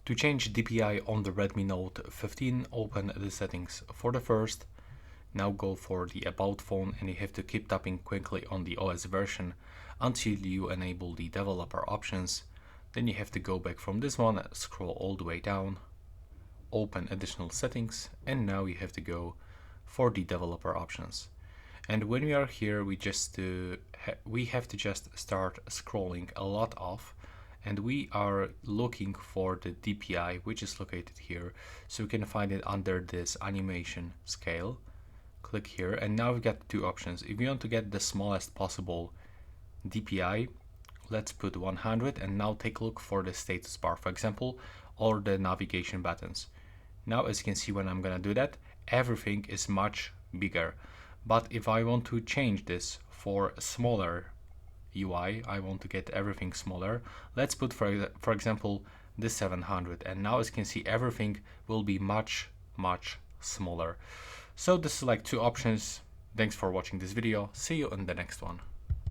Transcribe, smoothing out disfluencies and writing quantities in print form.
To change DPI on the Redmi Note 15, open the settings for the first. Now go for the About phone and you have to keep tapping quickly on the OS version until you enable the developer options. Then you have to go back from this one, scroll all the way down, open additional settings, and now you have to go for the developer options. And when we are here, we have to just start scrolling a lot off, and we are looking for the DPI, which is located here, so we can find it under this animation scale. Click here, and now we've got two options. If you want to get the smallest possible DPI, let's put 100, and now take a look for the status bar, for example, or the navigation buttons. Now, as you can see, when I'm gonna do that, everything is much bigger. But if I want to change this for a smaller UI, I want to get everything smaller. Let's put, for example, this 700, and now as you can see, everything will be much smaller. So this is like two options. Thanks for watching this video. See you in the next one.